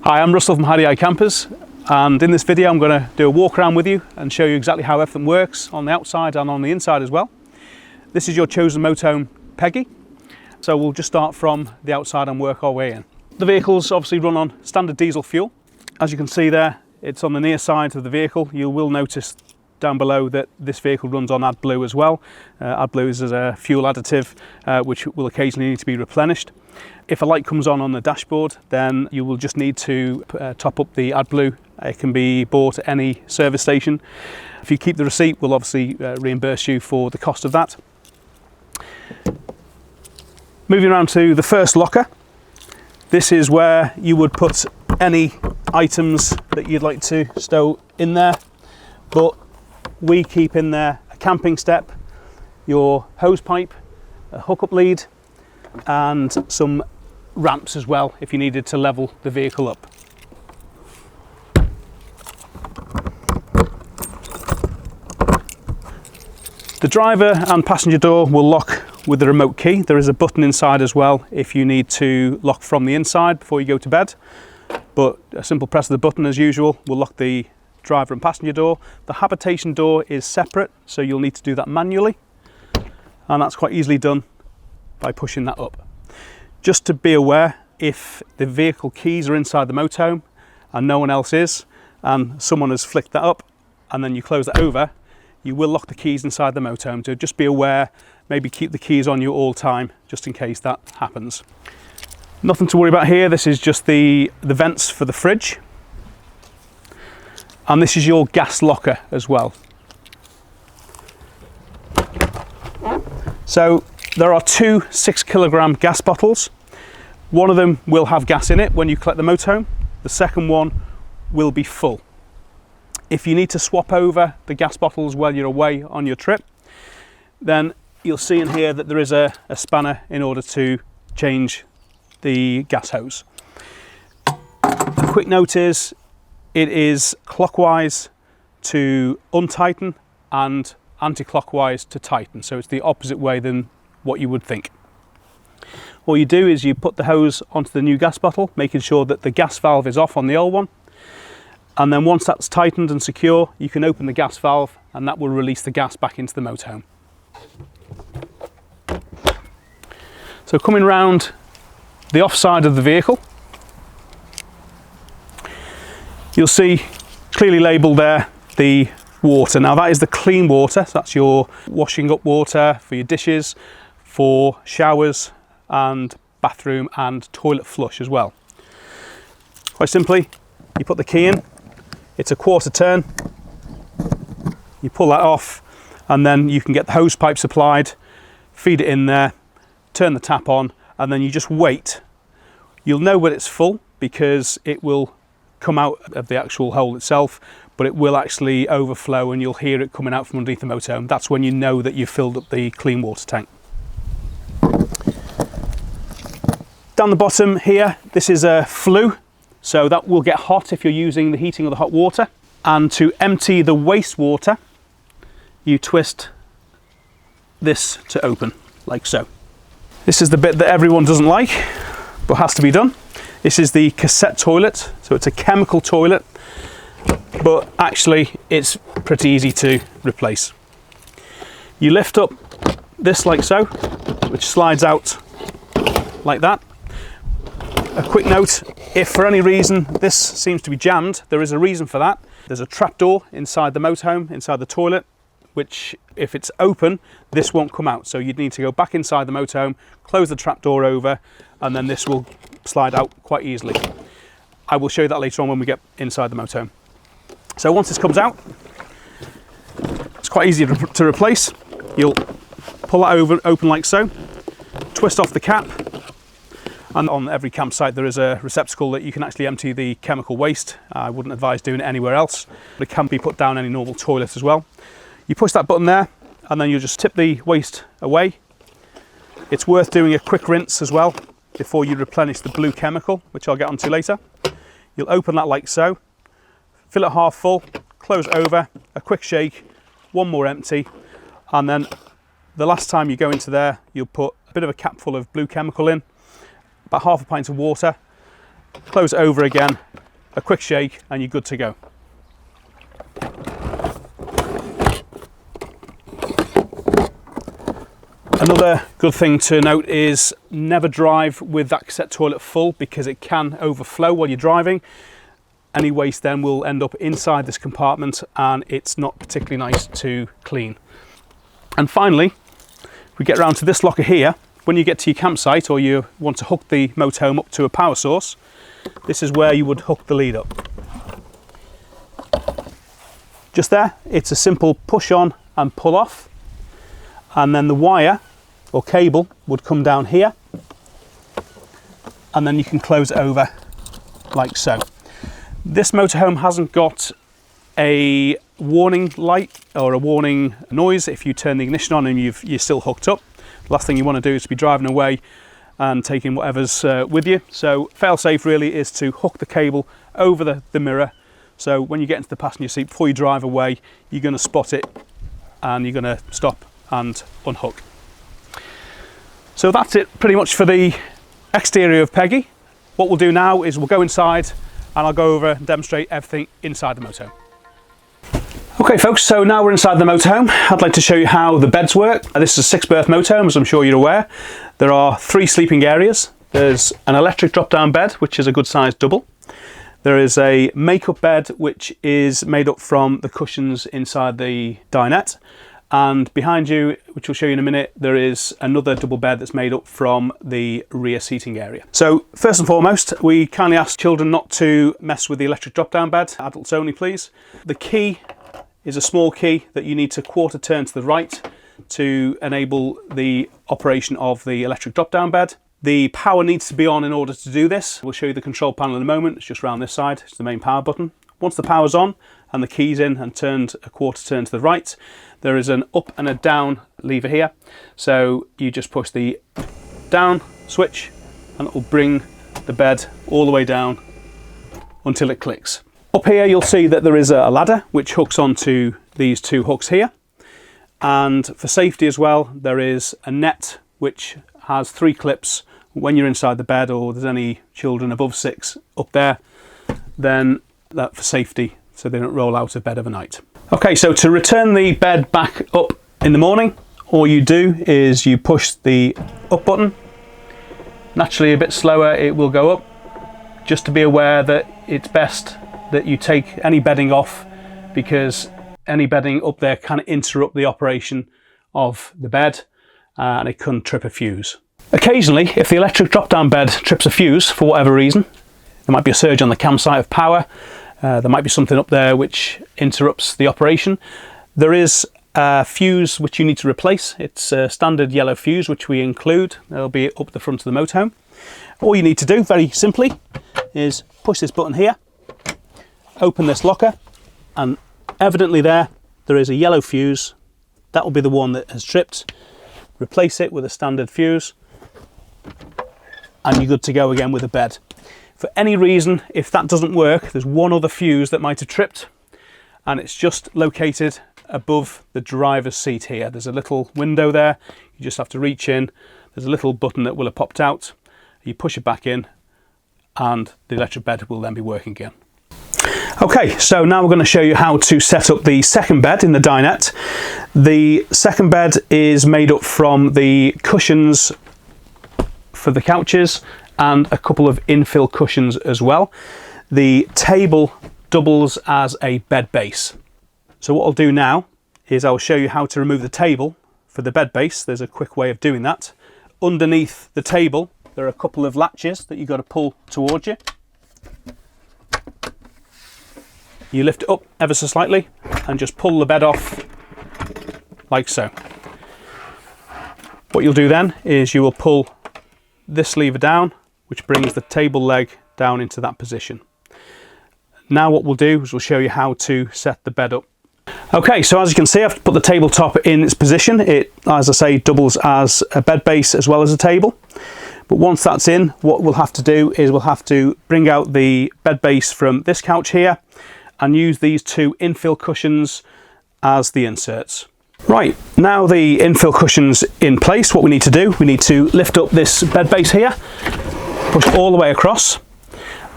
Hi, I'm Russell from Habitation Campers, and in this video I'm going to do a walk around with you and show you exactly how everything works on the outside and on the inside as well. This is your chosen motorhome, Peggy, so we'll just start from the outside and work our way in. The vehicles obviously run on standard diesel fuel. As you can see there, it's on the near side of the vehicle. You will notice down below that this vehicle runs on AdBlue as well. AdBlue is a fuel additive which will occasionally need to be replenished. If a light comes on the dashboard, then you will just need to top up the AdBlue. It can be bought at any service station. If you keep the receipt, we'll obviously reimburse you for the cost of that. Moving around to the first locker. This is where you would put any items that you'd like to stow in there, but we keep in there a camping step, your hose pipe, a hookup lead, and some ramps as well if you needed to level the vehicle up. The driver and passenger door will lock with the remote key. There is a button inside as well if you need to lock from the inside before you go to bed, but a simple press of the button as usual will lock the driver and passenger door. The habitation door is separate, so you'll need to do that manually, and that's quite easily done by pushing that up. Just to be aware, if the vehicle keys are inside the motorhome and no one else is, and someone has flicked that up and then you close that over, you will lock the keys inside the motorhome. So just be aware, maybe keep the keys on you all the time just in case that happens. Nothing to worry about here. This is just the vents for the fridge, and this is your gas locker as well. So there are two 6 kilogram gas bottles. One of them will have gas in it when you collect the motorhome. The second one will be full. If you need to swap over the gas bottles while you're away on your trip, then you'll see in here that there is a spanner in order to change the gas hose. A quick note is, it is clockwise to untighten and anti-clockwise to tighten, so it's the opposite way than what you would think. All you do is you put the hose onto the new gas bottle, making sure that the gas valve is off on the old one, and then once that's tightened and secure, you can open the gas valve and that will release the gas back into the motorhome. So coming round the off side of the vehicle, you'll see clearly labelled there the water. Now that is the clean water, so that's your washing up water for your dishes, for showers and bathroom and toilet flush as well. Quite simply, you put the key in, it's a quarter turn, you pull that off, and then you can get the hose pipe supplied, feed it in there, turn the tap on, and then you just wait. You'll know when it's full because it will come out of the actual hole itself, but it will actually overflow and you'll hear it coming out from underneath the motorhome. That's when you know that you've filled up the clean water tank. Down the bottom here, this is a flue, so that will get hot if you're using the heating or the hot water. And to empty the wastewater, you twist this to open, like so. This is the bit that everyone doesn't like, but has to be done. This is the cassette toilet, so it's a chemical toilet, but actually it's pretty easy to replace. You lift up this like so, which slides out like that. A quick note, if for any reason this seems to be jammed, there is a reason for that. There's a trapdoor inside the motorhome, inside the toilet, which if it's open, this won't come out. So you'd need to go back inside the motorhome, close the trapdoor over, and then this will slide out quite easily. I will show you that later on when we get inside the motorhome. So once this comes out, it's quite easy to replace. You'll pull that open like so, twist off the cap, and on every campsite there is a receptacle that you can actually empty the chemical waste. I wouldn't advise doing it anywhere else, but it can be put down any normal toilet as well. You push that button there, and then you just tip the waste away. It's worth doing a quick rinse as well before you replenish the blue chemical, which I'll get onto later. You'll open that like so, fill it half full, close over, a quick shake, one more empty, and then the last time you go into there, you'll put a bit of a cap full of blue chemical in, about half a pint of water, close it over again, a quick shake and you're good to go. Another good thing to note is never drive with that cassette toilet full, because it can overflow while you're driving. Any waste then will end up inside this compartment and it's not particularly nice to clean. And finally, we get around to this locker here. When you get to your campsite or you want to hook the motorhome up to a power source, this is where you would hook the lead up. Just there, it's a simple push on and pull off, and then the wire or cable would come down here, and then you can close it over like so. This motorhome hasn't got a warning light or a warning noise if you turn the ignition on and you're still hooked up. The last thing you want to do is to be driving away and taking whatever's with you. So fail-safe really is to hook the cable over the mirror, so when you get into the passenger seat before you drive away, you're going to spot it and you're going to stop and unhook. So that's it pretty much for the exterior of Peggy. What we'll do now is we'll go inside and I'll go over and demonstrate everything inside the motorhome. Okay folks, so now we're inside the motorhome. I'd like to show you how the beds work. This is a 6-berth motorhome, as I'm sure you're aware. There are 3 sleeping areas. There's an electric drop-down bed, which is a good sized double. There is a make-up bed, which is made up from the cushions inside the dinette. And behind you, which we'll show you in a minute, there is another double bed that's made up from the rear seating area. So first and foremost, we kindly ask children not to mess with the electric drop-down bed. Adults only, please. The key is a small key that you need to quarter turn to the right to enable the operation of the electric drop-down bed. The power needs to be on in order to do this. We'll show you the control panel in a moment. It's just around this side. It's the main power button. Once the power's on and the key's in and turned a quarter turn to the right, there is an up and a down lever here. So you just push the down switch and it will bring the bed all the way down until it clicks. Up here you'll see that there is a ladder which hooks onto these 2 hooks here. And for safety as well, there is a net which has 3 clips. When you're inside the bed or there's any children above 6 up there, then that for safety, so they don't roll out of bed overnight. Okay, so to return the bed back up in the morning, all you do is you push the up button. Naturally a bit slower it will go up. Just to be aware that it's best that you take any bedding off, because any bedding up there can interrupt the operation of the bed and it can trip a fuse. Occasionally, if the electric drop-down bed trips a fuse for whatever reason, there might be a surge on the campsite of power, there might be something up there which interrupts the operation. There is a fuse which you need to replace. It's a standard yellow fuse which we include. It'll be up the front of the motorhome. All you need to do, very simply, is push this button here, open this locker, and evidently there is a yellow fuse. That will be the one that has tripped. Replace it with a standard fuse and you're good to go again with a bed. For any reason, if that doesn't work, there's one other fuse that might have tripped, and it's just located above the driver's seat here. There's a little window there. You just have to reach in. There's a little button that will have popped out. You push it back in and the electric bed will then be working again. Okay, so now we're going to show you how to set up the second bed in the dinette. The second bed is made up from the cushions for the couches and a couple of infill cushions as well. The table doubles as a bed base. So what I'll do now is I'll show you how to remove the table for the bed base. There's a quick way of doing that. Underneath the table there are a couple of latches that you've got to pull towards you. You lift it up ever so slightly and just pull the bed off like so. What you'll do then is you will pull this lever down, which brings the table leg down into that position. Now what we'll do is we'll show you how to set the bed up. Okay, so as you can see, I've put the tabletop in its position. It, as I say, doubles as a bed base as well as a table. But once that's in, what we'll have to do is we'll have to bring out the bed base from this couch here and use these 2 infill cushions as the inserts. Right, now the infill cushion's in place, what we need to do, we need to lift up this bed base here, push all the way across,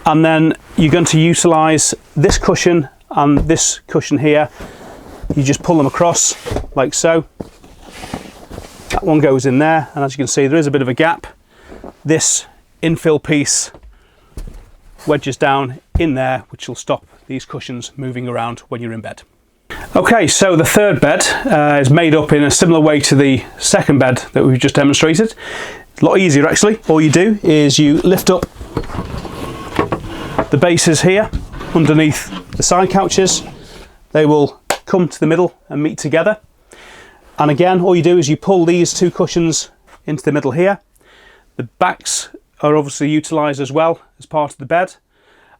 and then you're going to utilise this cushion and this cushion here. You just pull them across like so. That one goes in there, and as you can see, there is a bit of a gap. This infill piece wedges down in there, which will stop these cushions moving around when you're in bed. Okay, so the third bed is made up in a similar way to the second bed that we've just demonstrated. It's a lot easier actually. All you do is you lift up the bases here underneath the side couches. They will come to the middle and meet together. And again, all you do is you pull these two cushions into the middle here. The backs are obviously utilised as well as part of the bed.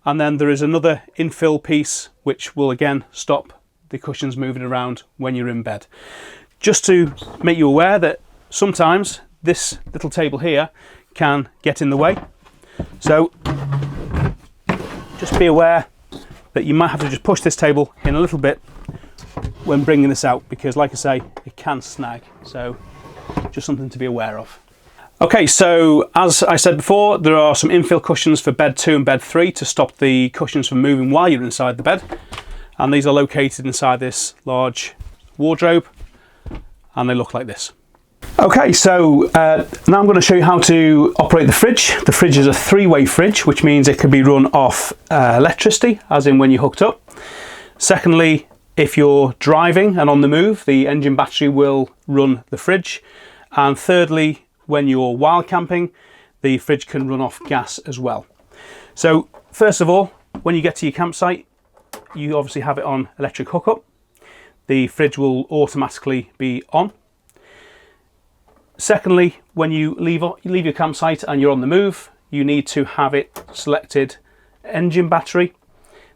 And then there is another infill piece which will again stop the cushions moving around when you're in bed. Just to make you aware that sometimes this little table here can get in the way. So just be aware that you might have to just push this table in a little bit when bringing this out, because like I say, it can snag. So just something to be aware of. Okay, so as I said before, there are some infill cushions for bed 2 and bed 3 to stop the cushions from moving while you're inside the bed. And these are located inside this large wardrobe, and they look like this. Okay, so now I'm going to show you how to operate the fridge. The fridge is a 3-way fridge, which means it can be run off electricity, as in when you're hooked up. Secondly, if you're driving and on the move, the engine battery will run the fridge. And thirdly, when you're wild camping, the fridge can run off gas as well. So first of all, when you get to your campsite, you obviously have it on electric hookup. The fridge will automatically be on. Secondly, when you leave your campsite and you're on the move, you need to have it selected engine battery.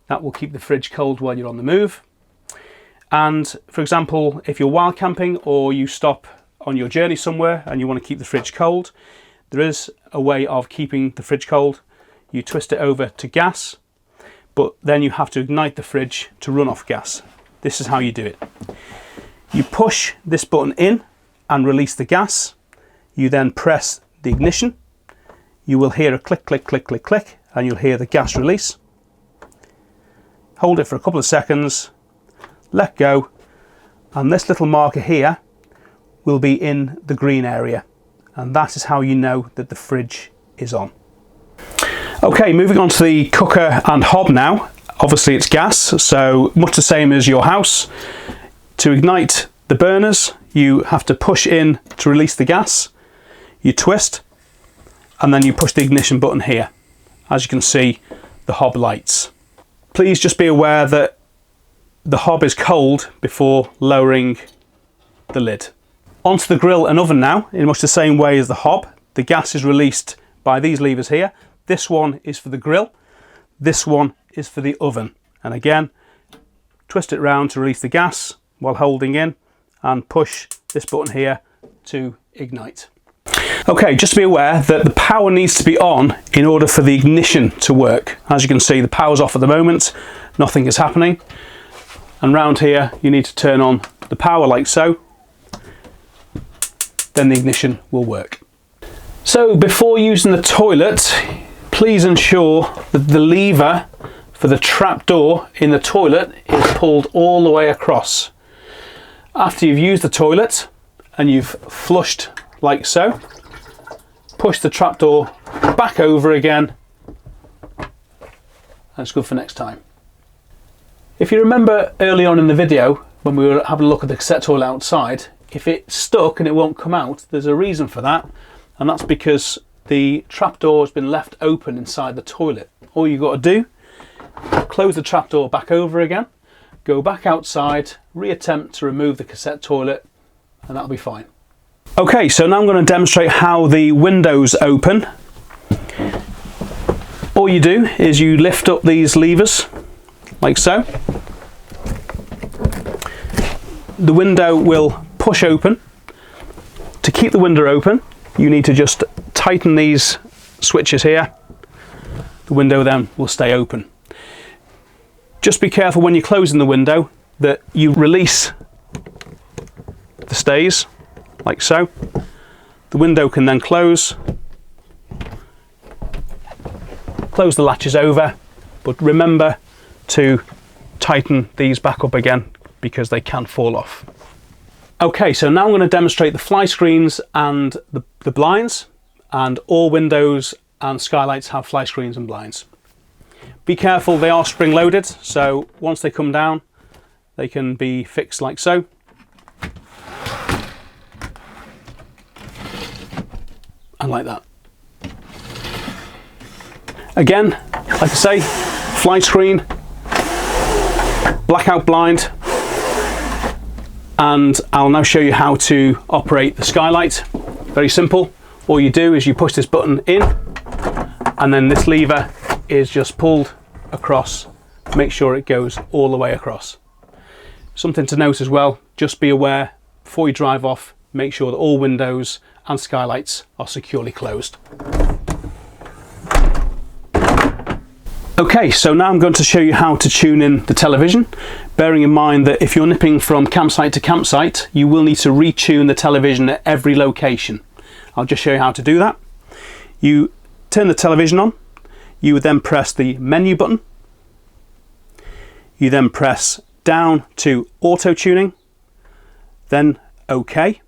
That will keep the fridge cold while you're on the move. And for example, if you're wild camping or you stop on your journey somewhere and you want to keep the fridge cold, there is a way of keeping the fridge cold. You twist it over to gas, but then you have to ignite the fridge to run off gas. This is how you do it. You push this button in and release the gas. You then press the ignition. You will hear a click, click, click, click, click, and you'll hear the gas release. Hold it for a couple of seconds, let go, and this little marker here will be in the green area, and that is how you know that the fridge is on. Okay, moving on to the cooker and hob now. Obviously it's gas, so much the same as your house. To ignite the burners, you have to push in to release the gas. You twist, and then you push the ignition button here. As you can see, the hob lights. Please just be aware that the hob is cold before lowering the lid. Onto the grill and oven now, in much the same way as the hob. The gas is released by these levers here. This one is for the grill, this one is for the oven. And again, twist it round to release the gas while holding in, and push this button here to ignite. Okay, just to be aware that the power needs to be on in order for the ignition to work. As you can see, the power's off at the moment, nothing is happening. And round here, you need to turn on the power like so, then the ignition will work. So before using the toilet, please ensure that the lever for the trap door in the toilet is pulled all the way across. After you've used the toilet and you've flushed like so, push the trapdoor back over again. That's good for next time. If you remember early on in the video when we were having a look at the cassette toilet outside, if it's stuck and it won't come out, there's a reason for that, and that's because the trapdoor has been left open inside the toilet. All you've got to do, close the trapdoor back over again, go back outside, reattempt to remove the cassette toilet, and that'll be fine. Okay, so now I'm going to demonstrate how the windows open. All you do is you lift up these levers like so. The window will push open. To keep the window open, you need to just tighten these switches here. The window then will stay open. Just be careful when you're closing the window that you release the stays like so. The window can then close the latches over, but remember to tighten these back up again because they can fall off. Okay, so now I'm going to demonstrate the fly screens and the blinds, and all windows and skylights have fly screens and blinds. Be careful, they are spring loaded, so once they come down they can be fixed like so. And like that. Again, like I say, fly screen, blackout blind, and I'll now show you how to operate the skylight. Very simple. All you do is you push this button in, and then this lever is just pulled across. Make sure it goes all the way across. Something to note as well, just be aware before you drive off, make sure that all windows and skylights are securely closed. Okay, so now I'm going to show you how to tune in the television, bearing in mind that if you're nipping from campsite to campsite, you will need to retune the television at every location. I'll just show you how to do that. You turn the television on, you would then press the menu button, you then press down to auto tuning, then OK,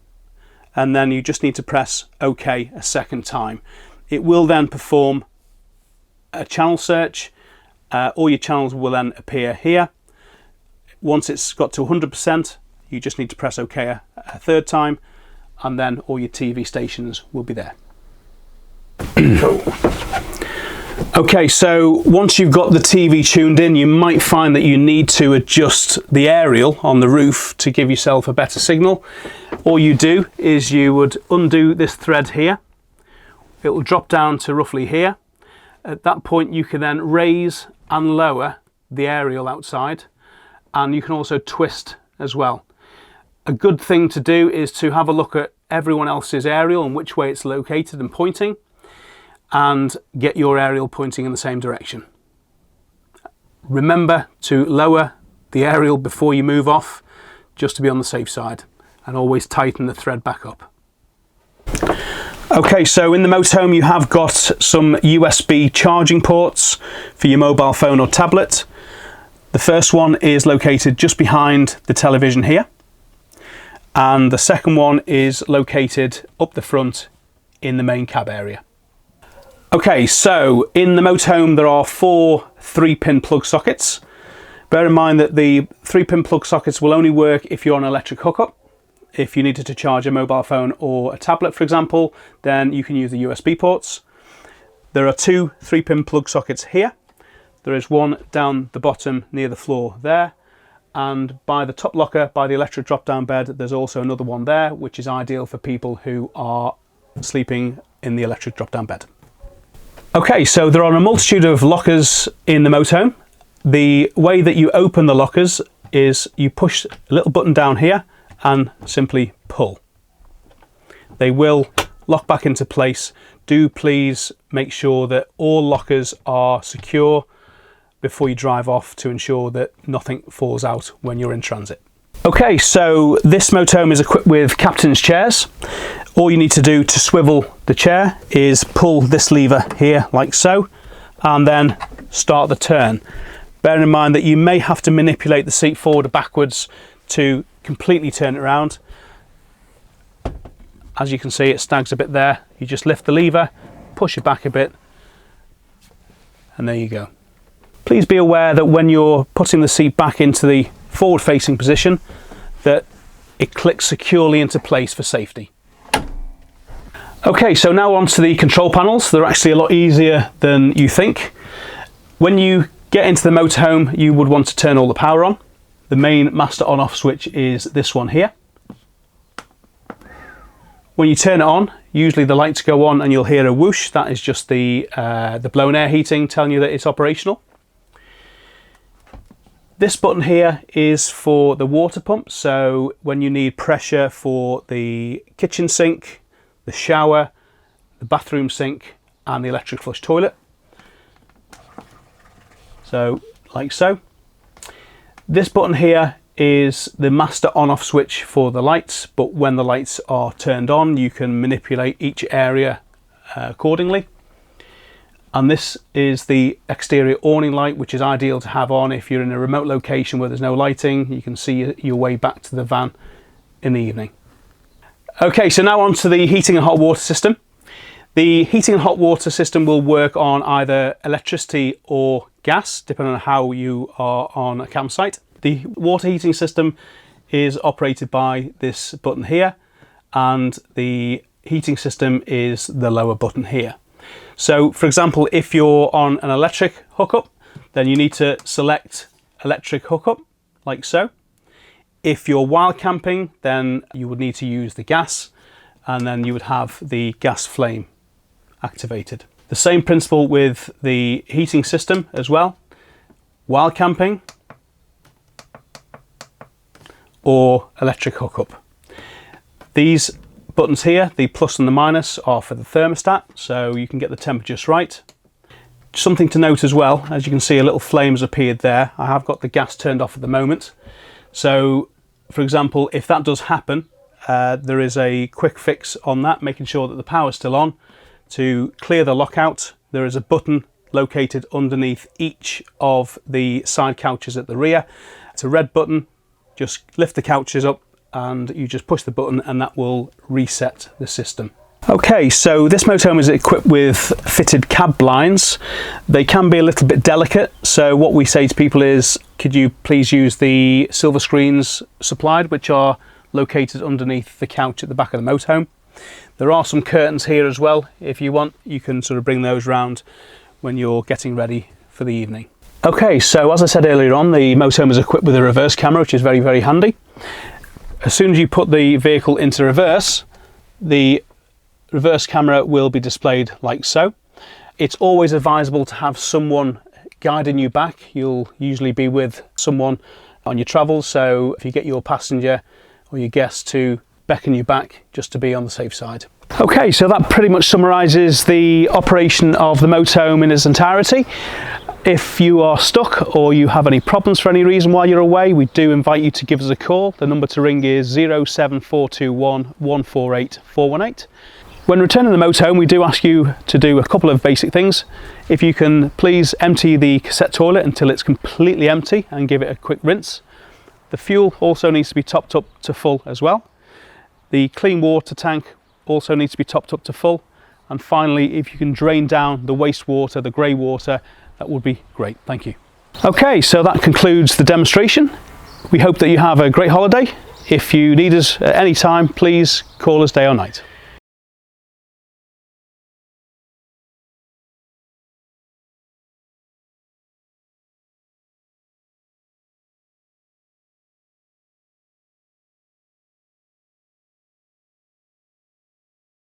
and then you just need to press OK a second time. It will then perform a channel search. All your channels will then appear here. Once it's got to 100%, you just need to press OK a third time, and then all your TV stations will be there. Cool. Okay, so once you've got the TV tuned in, you might find that you need to adjust the aerial on the roof to give yourself a better signal. All you do is you would undo this thread here. It will drop down to roughly here. At that point you can then raise and lower the aerial outside, and you can also twist as well. A good thing to do is to have a look at everyone else's aerial and which way it's located and pointing, and get your aerial pointing in the same direction. Remember to lower the aerial before you move off, just to be on the safe side, and always tighten the thread back up. Okay, so in the motorhome you have got some USB charging ports for your mobile phone or tablet. The first one is located just behind the television here, and the second one is located up the front in the main cab area. Okay, so in the motorhome there are 4 3-pin plug sockets. Bear in mind that the 3-pin plug sockets will only work if you're on electric hookup. If you needed to charge a mobile phone or a tablet, for example, then you can use the USB ports. There are 2 3-pin plug sockets here. There is one down the bottom near the floor there, and by the top locker, by the electric drop-down bed, there's also another one there, which is ideal for people who are sleeping in the electric drop-down bed. Okay, so there are a multitude of lockers in the motorhome. The way that you open the lockers is you push a little button down here and simply pull. They will lock back into place. Do please make sure that all lockers are secure before you drive off to ensure that nothing falls out when you're in transit. Okay, so this motorhome is equipped with captain's chairs. All you need to do to swivel the chair is pull this lever here like so, and then start the turn. Bear in mind that you may have to manipulate the seat forward or backwards to completely turn it around. As you can see, it snags a bit there. You just lift the lever, push it back a bit, and there you go. Please be aware that when you're putting the seat back into the forward facing position, that it clicks securely into place for safety. Okay, so now on to the control panels. They're actually a lot easier than you think. When you get into the motorhome, you would want to turn all the power on. The main master on-off switch is this one here. When you turn it on, usually the lights go on and you'll hear a whoosh. That is just the blown air heating telling you that it's operational. This button here is for the water pump, so when you need pressure for the kitchen sink, the shower, the bathroom sink and the electric flush toilet. So, like so. This button here is the master on-off switch for the lights, but when the lights are turned on, you can manipulate each area accordingly. And this is the exterior awning light, which is ideal to have on if you're in a remote location where there's no lighting. You can see your way back to the van in the evening. Okay, so now on to the heating and hot water system. The heating and hot water system will work on either electricity or gas, depending on how you are on a campsite. The water heating system is operated by this button here, and the heating system is the lower button here. So for example, if you're on an electric hookup, then you need to select electric hookup like so. If you're wild camping, then you would need to use the gas, and then you would have the gas flame activated. The same principle with the heating system as well. Wild camping or electric hookup. These buttons here, the plus and the minus, are for the thermostat, so you can get the temperatures right. Something to note as well, as you can see, a little flame has appeared there. I have got the gas turned off at the moment. So for example, if that does happen, there is a quick fix on that, making sure that the power is still on. To clear the lockout, there is a button located underneath each of the side couches at the rear. It's a red button. Just lift the couches up and you just push the button and that will reset the system. Okay, so this motorhome is equipped with fitted cab blinds. They can be a little bit delicate, so what we say to people is, could you please use the silver screens supplied, which are located underneath the couch at the back of the motorhome. There are some curtains here as well. If you want, you can sort of bring those round when you're getting ready for the evening. Okay, so as I said earlier on, the motorhome is equipped with a reverse camera, which is very, very handy. As soon as you put the vehicle into reverse, the reverse camera will be displayed like so. It's always advisable to have someone guiding you back. You'll usually be with someone on your travels, so if you get your passenger or your guest to beckon you back, just to be on the safe side. Okay, so that pretty much summarises the operation of the motorhome in its entirety. If you are stuck or you have any problems for any reason while you're away, we do invite you to give us a call. The number to ring is 07421 148 418. When returning the motorhome, we do ask you to do a couple of basic things. If you can please empty the cassette toilet until it's completely empty and give it a quick rinse. The fuel also needs to be topped up to full as well. The clean water tank also needs to be topped up to full. And finally, if you can drain down the wastewater, the grey water, that would be great. Thank you. Okay, so that concludes the demonstration. We hope that you have a great holiday. If you need us at any time, please call us day or night.